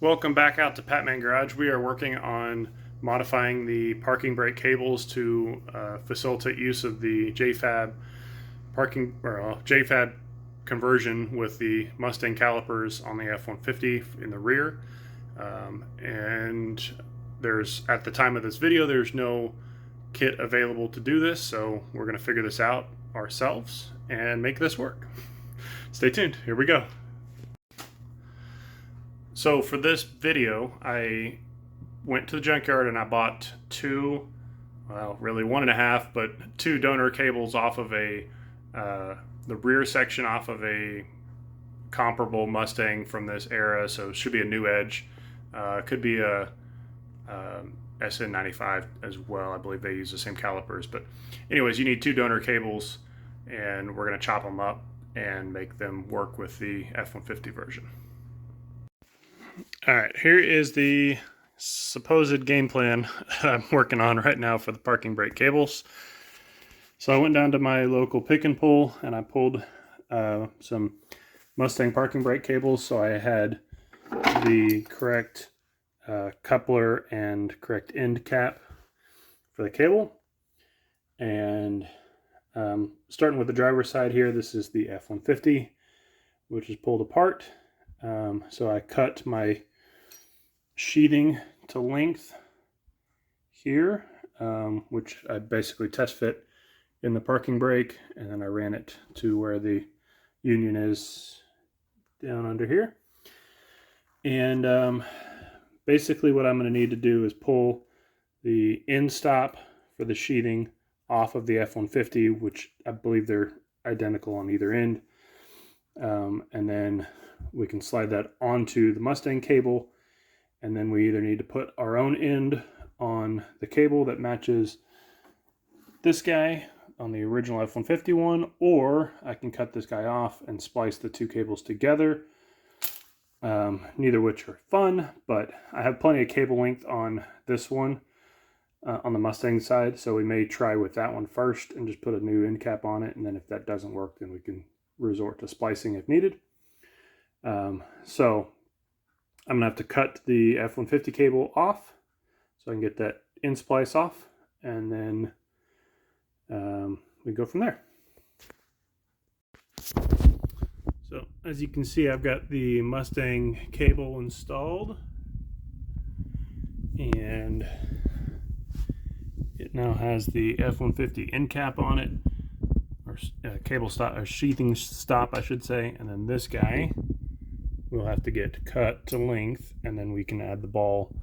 Welcome back out to Patman Garage. We are working on modifying the parking brake cables to facilitate use of the JFab JFab conversion with the Mustang calipers on the F-150 in the rear. And there's, at the time of this video, there's no kit available to do this, so we're going to figure this out ourselves and make this work. Stay tuned. Here we go. So for this video, I went to the junkyard and I bought two, well, really 1.5, but two donor cables off of the rear section off of a comparable Mustang from this era. So it should be a new edge. Could be a SN95 as well. I believe they use the same calipers. But anyways, you need two donor cables, and we're going to chop them up and make them work with the F-150 version. All right, here is the supposed game plan I'm working on right now for the parking brake cables. So I went down to my local pick and pull and I pulled some Mustang parking brake cables, so I had the correct coupler and correct end cap for the cable. And starting with the driver's side here, this is the F-150, which is pulled apart. So I cut my sheathing to length here, which I basically test fit in the parking brake, and then I ran it to where the union is down under here. And basically what I'm going to need to do is pull the end stop for the sheathing off of the F-150, which I believe they're identical on either end. And then we can slide that onto the Mustang cable, and then we either need to put our own end on the cable that matches this guy on the original F-150 one, or I can cut this guy off and splice the two cables together. Neither which are fun, but I have plenty of cable length on this one on the Mustang side, so we may try with that one first and just put a new end cap on it, and then if that doesn't work, then we can resort to splicing if needed. So I'm gonna have to cut the F-150 cable off so I can get that end splice off, and then we go from there. So as you can see, I've got the Mustang cable installed, and it now has the F-150 end cap on it, or cable stop, or sheathing stop I should say, and then this guy we'll have to get cut to length, and then we can add the ball,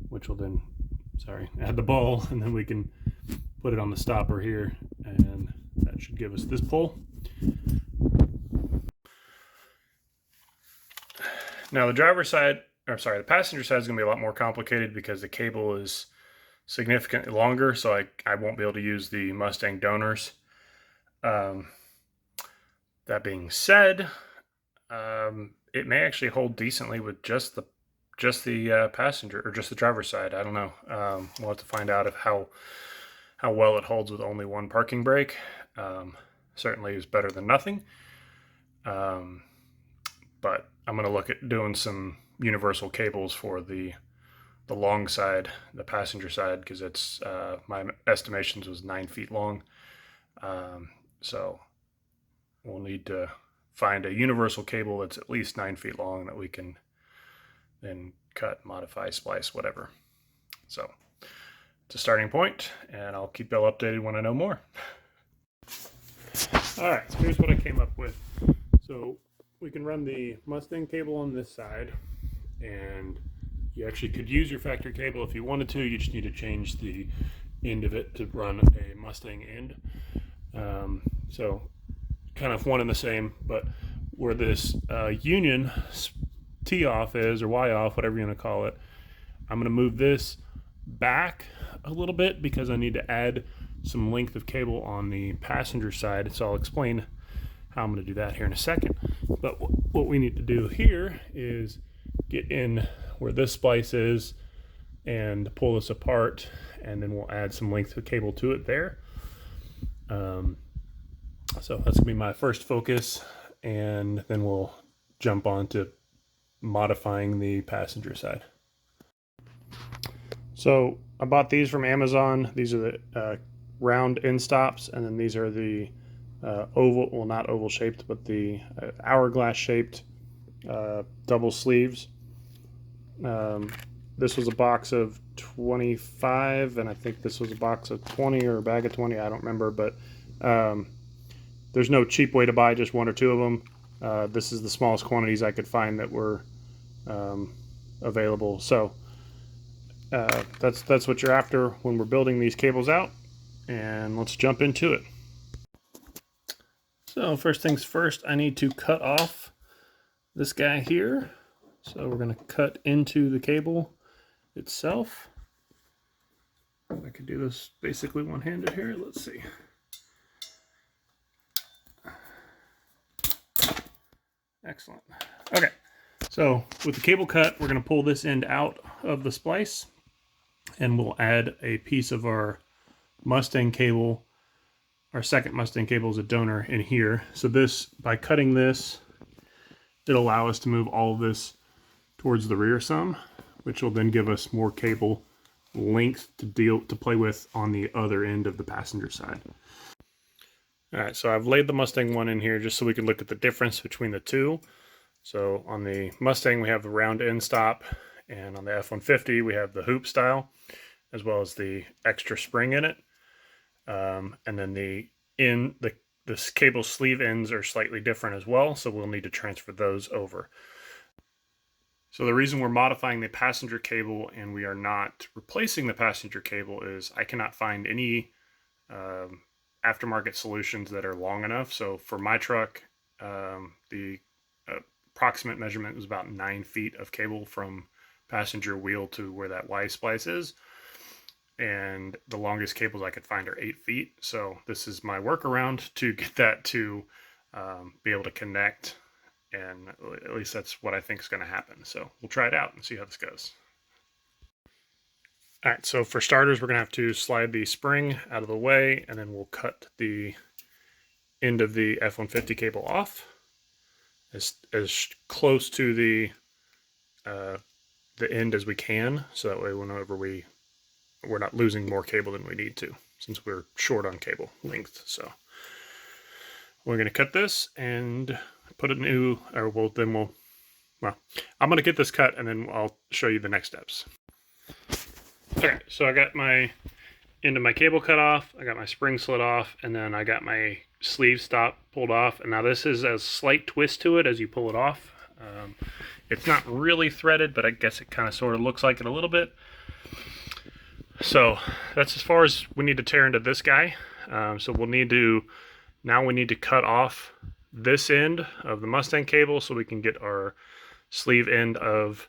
which will then, add the ball, and then we can put it on the stopper here, and that should give us this pull. Now the driver's side, the passenger side is going to be a lot more complicated because the cable is significantly longer, so I won't be able to use the Mustang donors. That being said, it may actually hold decently with just the passenger, or just the driver's side. I don't know. We'll have to find out how well it holds with only one parking brake. Certainly is better than nothing. But I'm going to look at doing some universal cables for the long side, the passenger side, because it's my estimations was 9 feet long. So we'll need to find a universal cable that's at least 9 feet long that we can then cut, modify, splice, whatever. So it's a starting point, and I'll keep y'all updated when I know more. All right, so here's what I came up with. So we can run the Mustang cable on this side, and you actually could use your factory cable if you wanted to. You just need to change the end of it to run a Mustang end. So kind of one and the same, but where this union T off is, or Y off, whatever you want to call it, I'm going to move this back a little bit because I need to add some length of cable on the passenger side. So I'll explain how I'm going to do that here in a second. But what we need to do here is get in where this splice is and pull this apart, and then we'll add some length of cable to it there. So that's gonna be my first focus, and then we'll jump on to modifying the passenger side. So I bought these from Amazon. These are the round end stops, and then these are the oval, well, not oval shaped, but the hourglass shaped double sleeves. This was a box of 25, and I think this was a box of 20 or a bag of 20. I don't remember, but there's no cheap way to buy just one or two of them. This is the smallest quantities I could find that were available. So that's what you're after when we're building these cables out, and let's jump into it. So first things first, I need to cut off this guy here. So we're going to cut into the cable itself. I could do this basically one-handed here. Let's see. Excellent. Okay, so with the cable cut, we're going to pull this end out of the splice, and we'll add a piece of our Mustang cable. Our second Mustang cable is a donor in here. So this, by cutting this, it'll allow us to move all of this towards the rear some, which will then give us more cable length to play with on the other end of the passenger side. All right, so I've laid the Mustang one in here just so we can look at the difference between the two. So on the Mustang, we have the round end stop, and on the F-150, we have the hoop style, as well as the extra spring in it. And then the cable sleeve ends are slightly different as well, so we'll need to transfer those over. So the reason we're modifying the passenger cable and we are not replacing the passenger cable is I cannot find any aftermarket solutions that are long enough. So for my truck, the approximate measurement was about 9 feet of cable from passenger wheel to where that Y splice is. And the longest cables I could find are 8 feet. So this is my workaround to get that to be able to connect. And at least that's what I think is going to happen. So we'll try it out and see how this goes. All right, so for starters, we're going to have to slide the spring out of the way, and then we'll cut the end of the F-150 cable off as close to the end as we can, so that way whenever we're not losing more cable than we need to, since we're short on cable length. So we're going to cut this and put a new, I'm going to get this cut and then I'll show you the next steps. Okay, so I got my end of my cable cut off, I got my spring slid off, and then I got my sleeve stop pulled off. And now this is a slight twist to it as you pull it off. It's not really threaded, but I guess it kind of sort of looks like it a little bit. So that's as far as we need to tear into this guy. So we need to cut off this end of the Mustang cable so we can get our sleeve end of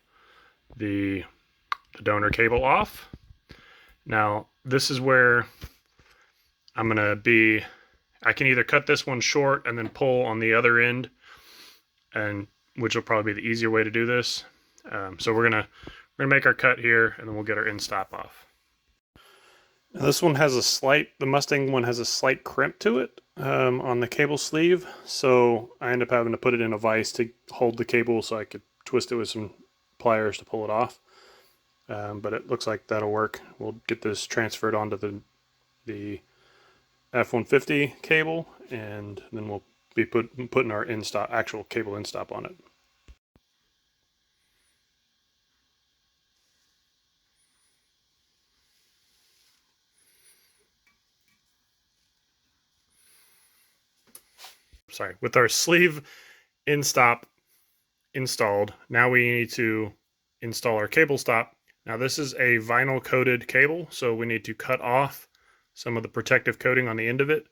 the donor cable off. Now this is where I'm gonna be, I can either cut this one short and then pull on the other end, and which will probably be the easier way to do this. So we're gonna make our cut here, and then we'll get our end stop off. Now this one has the Mustang one has a slight crimp to it on the cable sleeve, so I end up having to put it in a vise to hold the cable so I could twist it with some pliers to pull it off. But it looks like that'll work. We'll get this transferred onto the F-150 cable, and then we'll be putting our actual cable end stop on it. Sorry, with our sleeve end stop installed, now we need to install our cable stop. Now this is a vinyl coated cable, so we need to cut off some of the protective coating on the end of it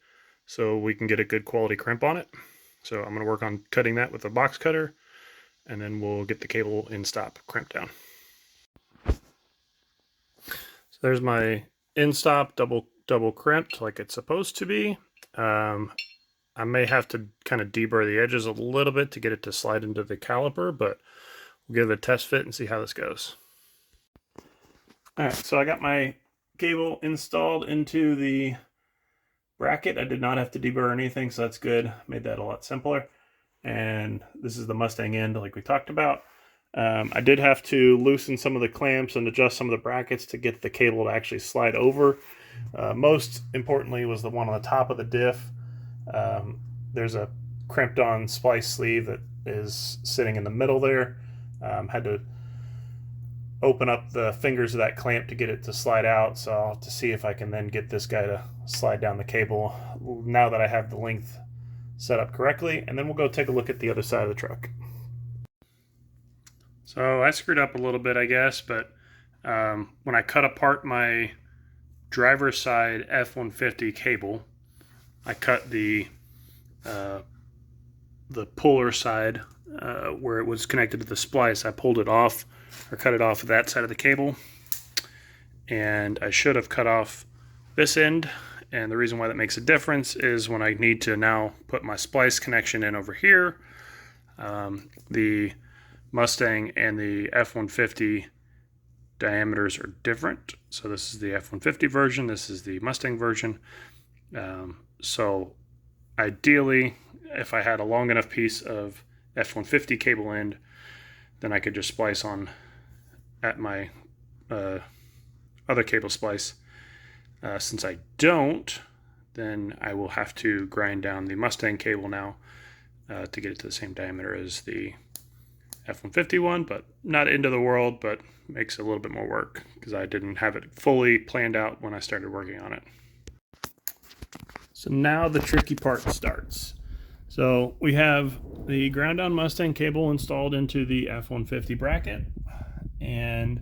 so we can get a good quality crimp on it. So I'm going to work on cutting that with a box cutter, and then we'll get the cable end stop crimped down. So there's my end stop double crimped like it's supposed to be. I may have to kind of deburr the edges a little bit to get it to slide into the caliper, but we'll give it a test fit and see how this goes. All right, so I got my cable installed into the bracket. I did not have to deburr anything, so that's good. Made that a lot simpler. And this is the Mustang end like we talked about. I did have to loosen some of the clamps and adjust some of the brackets to get the cable to actually slide over. Most importantly was the one on the top of the diff. There's a crimped on splice sleeve that is sitting in the middle there. Had to open up the fingers of that clamp to get it to slide out, so I'll have to see if I can then get this guy to slide down the cable now that I have the length set up correctly, and then we'll go take a look at the other side of the truck. So I screwed up a little bit, I guess, but when I cut apart my driver's side F-150 cable, I cut the puller side where it was connected to the splice. I pulled it off, or cut it off of that side of the cable, and I should have cut off this end. And the reason why that makes a difference is when I need to now put my splice connection in over here, the Mustang and the F-150 diameters are different. So this is the F-150 version, this is the Mustang version. So ideally, if I had a long enough piece of F-150 cable end, then I could just splice on at my other cable splice. Since I don't, then I will have to grind down the Mustang cable now to get it to the same diameter as the F-150 one, but not into the world, but makes a little bit more work because I didn't have it fully planned out when I started working on it. So now the tricky part starts. So we have the ground down Mustang cable installed into the F-150 bracket, and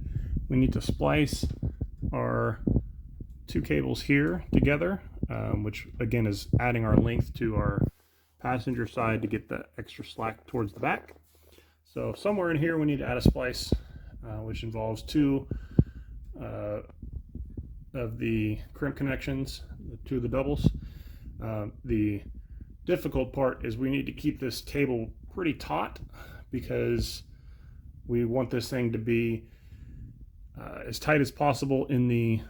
we need to splice our two cables here together, which again is adding our length to our passenger side to get the extra slack towards the back. So somewhere in here we need to add a splice, which involves two of the crimp connections, two of the doubles. The difficult part is we need to keep this cable pretty taut because we want this thing to be as tight as possible in the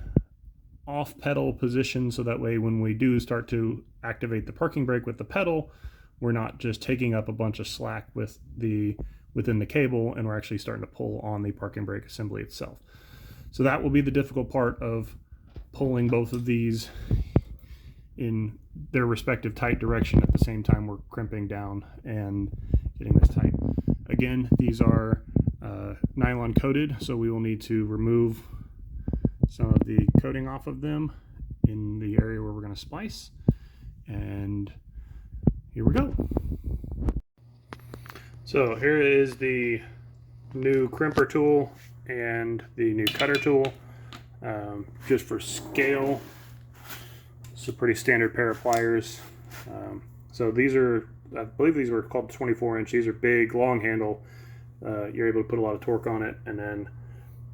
off pedal position, so that way when we do start to activate the parking brake with the pedal, we're not just taking up a bunch of slack within the cable, and we're actually starting to pull on the parking brake assembly itself. So that will be the difficult part of pulling both of these in their respective tight direction at the same time we're crimping down and getting this tight. Again, these are nylon coated, so we will need to remove some of the coating off of them in the area where we're going to splice. And here we go. So here is the new crimper tool and the new cutter tool. Just for scale, it's a pretty standard pair of pliers. So these are, I believe these were called 24-inch. These are big, long handle. You're able to put a lot of torque on it, and then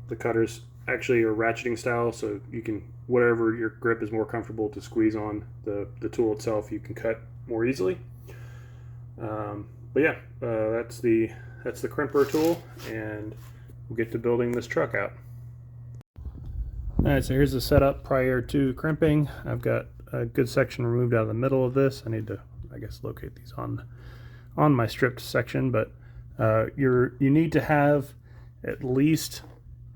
the cutters actually are ratcheting style, so you can, whatever your grip is more comfortable to squeeze on the tool itself, you can cut more easily. But yeah, that's the crimper tool, and we'll get to building this truck out. Alright, so here's the setup prior to crimping. I've got a good section removed out of the middle of this. I need to, I guess, locate these on my stripped section, but you need to have at least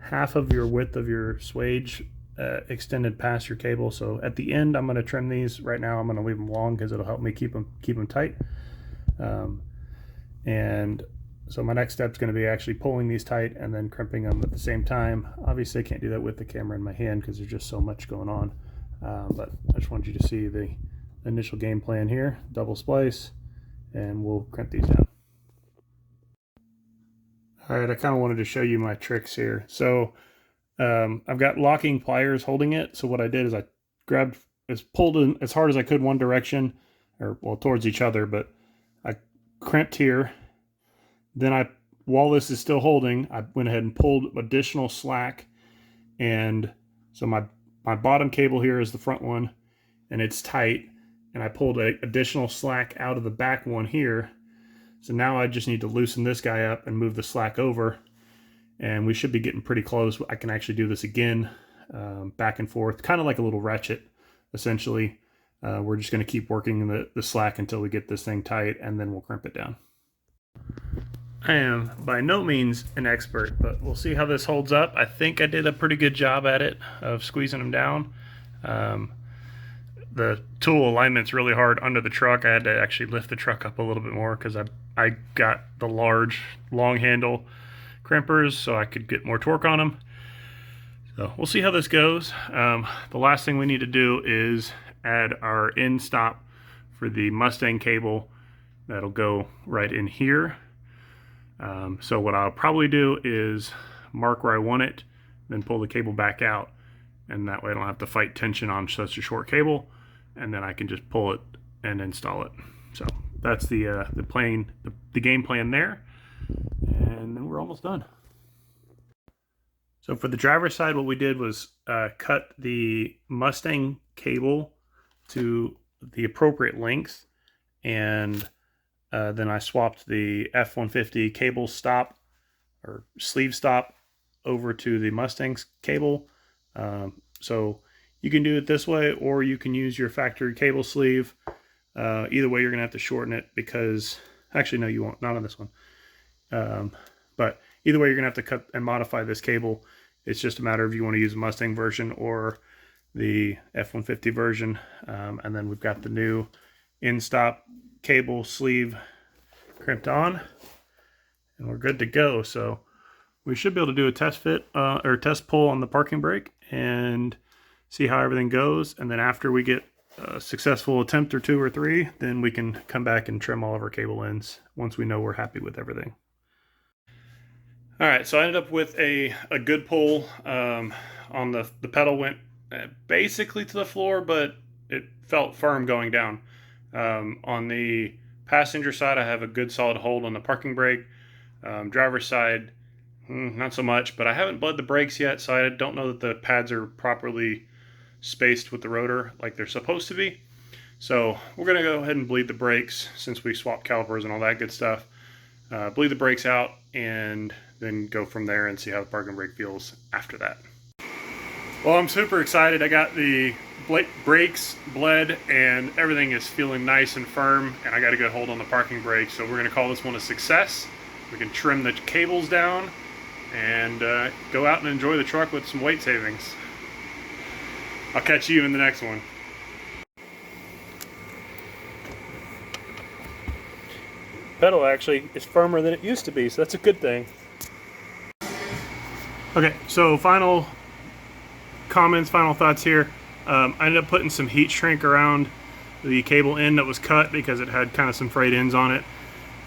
half of your width of your swage extended past your cable. So at the end, I'm going to trim these. Right now, I'm going to leave them long because it'll help me keep them tight. And so my next step is going to be actually pulling these tight and then crimping them at the same time. Obviously, I can't do that with the camera in my hand because there's just so much going on. But I just wanted you to see the initial game plan here. Double splice, and we'll crimp these down. Alright, I kind of wanted to show you my tricks here. So I've got locking pliers holding it. So what I did is I pulled in as hard as I could one direction, or well, towards each other, but I crimped here. Then while this is still holding, I went ahead and pulled additional slack. And so my bottom cable here is the front one, and it's tight. And I pulled additional slack out of the back one here. So now I just need to loosen this guy up and move the slack over, and we should be getting pretty close. I can actually do this again, back and forth, kind of like a little ratchet, essentially. We're just going to keep working the slack until we get this thing tight, and then we'll crimp it down. I am by no means an expert, but we'll see how this holds up. I think I did a pretty good job at it of squeezing them down. The tool alignment's really hard under the truck. I had to actually lift the truck up a little bit more because I got the large long handle crimpers so I could get more torque on them. So we'll see how this goes. The last thing we need to do is add our end stop for the Mustang cable. That'll go right in here. So what I'll probably do is mark where I want it, then pull the cable back out, and that way I don't have to fight tension on such a short cable, and then I can just pull it and install it. So that's the game plan there, and then we're almost done. So for the driver's side, what we did was cut the Mustang cable to the appropriate length, and then I swapped the F-150 cable stop or sleeve stop over to the Mustang's cable. So you can do it this way, or you can use your factory cable sleeve. Either way, you're going to have to shorten it because, actually, no, you won't, not on this one. But either way, you're going to have to cut and modify this cable. It's just a matter of you want to use the Mustang version or the F-150 version. And then we've got the new in-stop cable sleeve crimped on, and we're good to go. So we should be able to do a test fit or test pull on the parking brake and see how everything goes. And then after we get a successful attempt or 2 or 3, then we can come back and trim all of our cable ends once we know we're happy with everything. All right, so I ended up with a good pull. On the pedal went basically to the floor, but it felt firm going down. On the passenger side, I have a good solid hold on the parking brake. Driver's side, not so much, but I haven't bled the brakes yet, so I don't know that the pads are properly spaced with the rotor like they're supposed to be. So we're going to go ahead and bleed the brakes since we swapped calipers and all that good stuff. Bleed the brakes out and then go from there and see how the parking brake feels after that. Well, I'm super excited. I got the brakes bled and everything is feeling nice and firm, and I got a good hold on the parking brake, so we're going to call this one a success. We can trim the cables down and go out and enjoy the truck with some weight savings. I'll catch you in the next one. Pedal actually is firmer than it used to be, so that's a good thing. Okay, so final comments, final thoughts here. I ended up putting some heat shrink around the cable end that was cut because it had kind of some frayed ends on it.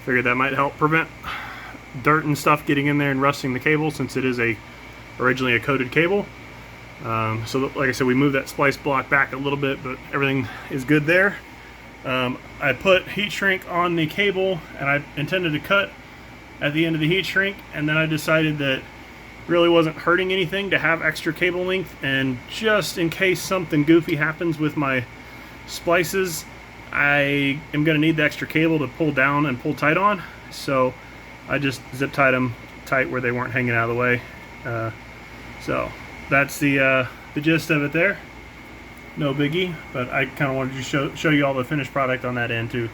Figured that might help prevent dirt and stuff getting in there and rusting the cable since it is originally a coated cable. So like I said, we moved that splice block back a little bit, but everything is good there. I put heat shrink on the cable and I intended to cut at the end of the heat shrink, and then I decided that really wasn't hurting anything to have extra cable length, and just in case something goofy happens with my splices, I am going to need the extra cable to pull down and pull tight on, so I just zip tied them tight where they weren't hanging out of the way. So that's the gist of it there. No biggie, but I kind of wanted to show you all the finished product on that end too.